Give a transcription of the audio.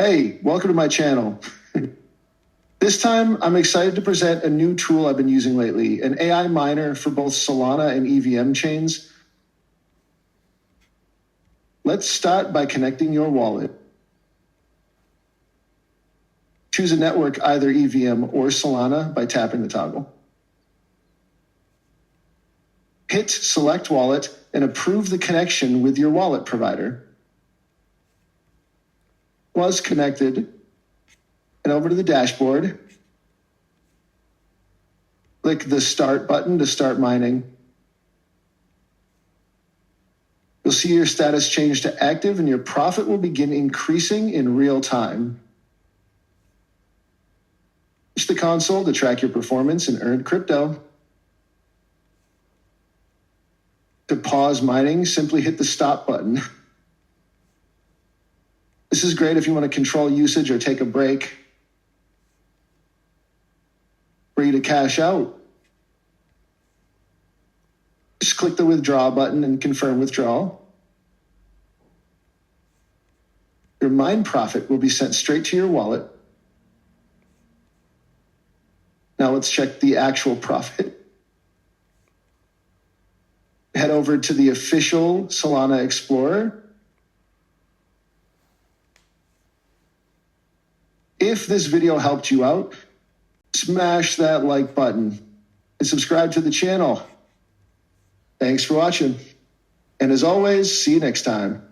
Hey, welcome to my channel. This time, I'm excited to present a new tool I've been using lately, an AI miner for both Solana and EVM chains. Let's start by connecting your wallet. Choose a network, either EVM or Solana, by tapping the toggle. Hit Select Wallet and approve the connection with your wallet provider. Was connected, and over to the dashboard. Click the Start button to start mining. You'll see your status change to active and your profit will begin increasing in real time. Use the console to track your performance and earn crypto. To pause mining, simply hit the Stop button. This is great if you want to control usage or take a break. For you to cash out, just click the withdraw button and confirm withdrawal. Your mine profit will be sent straight to your wallet. Now let's check the actual profit. Head over to the official Solana Explorer. If this video helped you out, smash that like button and subscribe to the channel. Thanks for watching. And as always, see you next time.